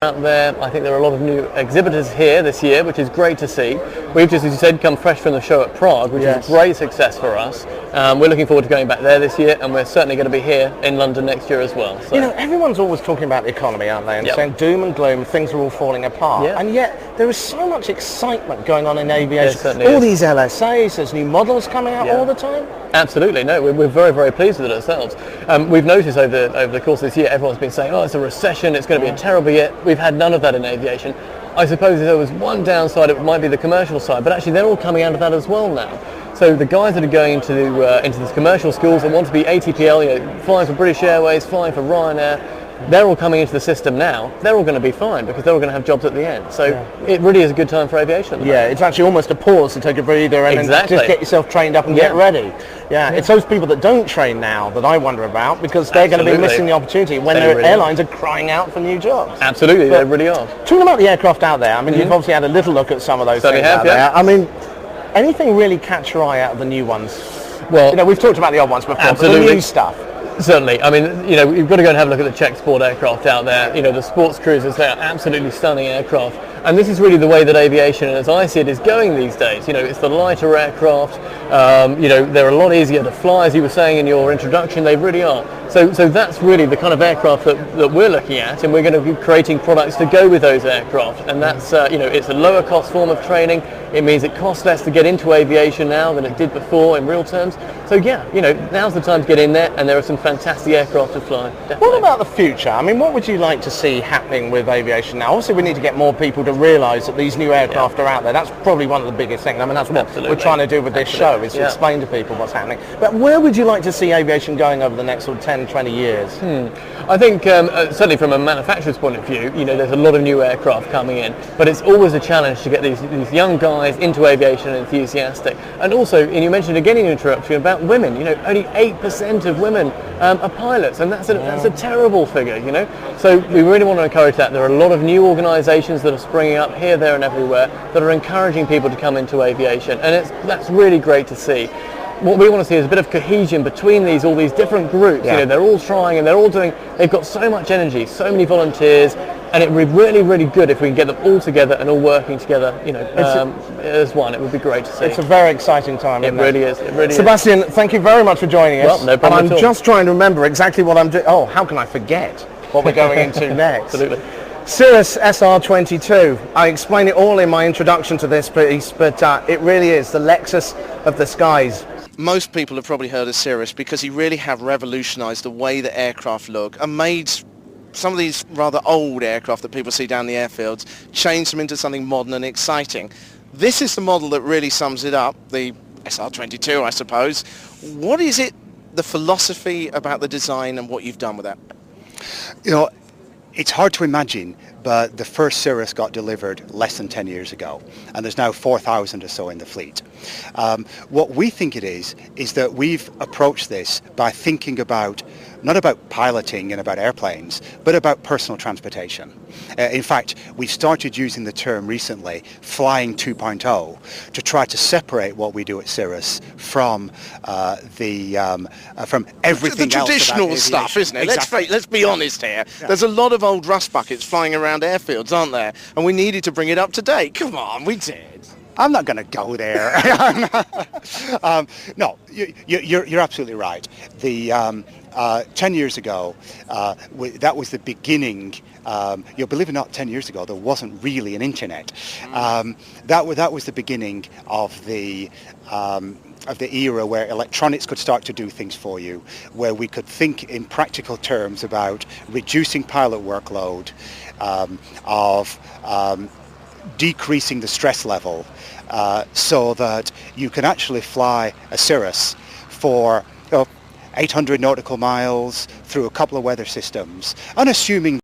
out there. I think there are a lot of new exhibitors here this year, which is great to see. We've just, as you said, come fresh from the show at Prague, which is a great success for us. We're looking forward to going back there this year, and we're certainly going to be here in London next year as well. So. You know, everyone's always talking about the economy, aren't they? And saying doom and gloom, things are all falling apart. And yet there is so much excitement going on in aviation. All these LSAs, there's new models coming out all the time. Absolutely, no, we're very, very pleased with it ourselves. We've noticed over the course of this year, everyone's been saying, oh, it's a recession, it's going to be a terrible year. We've had none of that in aviation. I suppose if there was one downside, it might be the commercial side, but actually they're all coming out of that as well now. So the guys that are going into these commercial schools that want to be ATPL, flying for British Airways, flying for Ryanair, they're all coming into the system now. They're all going to be fine because they're all going to have jobs at the end. So it really is a good time for aviation at the moment. It's actually almost a pause to take a breather and then just get yourself trained up and get ready. It's those people that don't train now that I wonder about, because they're going to be missing the opportunity when their airlines are crying out for new jobs. Absolutely, they really are. Talking about the aircraft out there, I mean, you've obviously had a little look at some of those things out there. I mean, anything really catch your eye out of the new ones? Well, you know, we've talked about the old ones before, but the new stuff. Certainly. I mean, you know, you've got to go and have a look at the Czech sport aircraft out there. You know, the sports cruisers, they are absolutely stunning aircraft. And this is really the way that aviation, as I see it, is going these days. You know, it's the lighter aircraft. You know, they're a lot easier to fly, as you were saying in your introduction. They really are. So that's really the kind of aircraft that we're looking at, and we're going to be creating products to go with those aircraft. And that's, you know, it's a lower cost form of training. It means it costs less to get into aviation now than it did before in real terms. So yeah, you know, now's the time to get in there, and there are some fantastic aircraft to fly. Definitely. What about the future? I mean, what would you like to see happening with aviation now? Obviously, we need to get more people to realise that these new aircraft are out there. That's probably one of the biggest things. I mean, that's what we're trying to do with this show, is to explain to people what's happening. But where would you like to see aviation going over the next sort of 10, 20 years? I think certainly from a manufacturer's point of view, you know, there's a lot of new aircraft coming in, but it's always a challenge to get these young guys into aviation and enthusiastic. And also, and you mentioned again in your introduction about women, you know, only 8% of women are pilots, and that's a terrible figure, you know. So we really want to encourage that. There are a lot of new organisations that are springing up here, there and everywhere that are encouraging people to come into aviation, and that's really great to see. What we want to see is a bit of cohesion between all these different groups. You know, they're all trying and they're all doing, they've got so much energy, so many volunteers, and it would be really, really good if we can get them all together and all working together, you know, as one. It would be great to see. It's a very exciting time. It really is. It really Sebastian, thank you very much for joining us. Well, no problem at all. I'm just trying to remember exactly what I'm doing. Oh, how can I forget what we're going into next? Absolutely. Cirrus SR22. I explain it all in my introduction to this piece, but it really is the Lexus of the skies. Most people have probably heard of Cirrus because he really have revolutionised the way that aircraft look and made some of these rather old aircraft that people see down the airfields, changed them into something modern and exciting. This is the model that really sums it up, the SR22, I suppose. What is it, the philosophy about the design and what you've done with that? You know, it's hard to imagine, but the first Cirrus got delivered less than 10 years ago, and there's now 4,000 or so in the fleet. What we think it is that we've approached this by thinking about, not about piloting and about airplanes, but about personal transportation. In fact, we started using the term recently, flying 2.0, to try to separate what we do at Cirrus from from everything else. The traditional stuff, isn't it? Exactly. Let's be honest here. There's a lot of old rust buckets flying around airfields, aren't there? And we needed to bring it up to date. Come on, we did. I'm not going to go there. No, you're absolutely right. The 10 years ago, that was the beginning. Believe it or not, 10 years ago there wasn't really an internet. That was the beginning of the era where electronics could start to do things for you, where we could think in practical terms about reducing pilot workload, of decreasing the stress level, so that you can actually fly a Cirrus for 800 nautical miles through a couple of weather systems, unassuming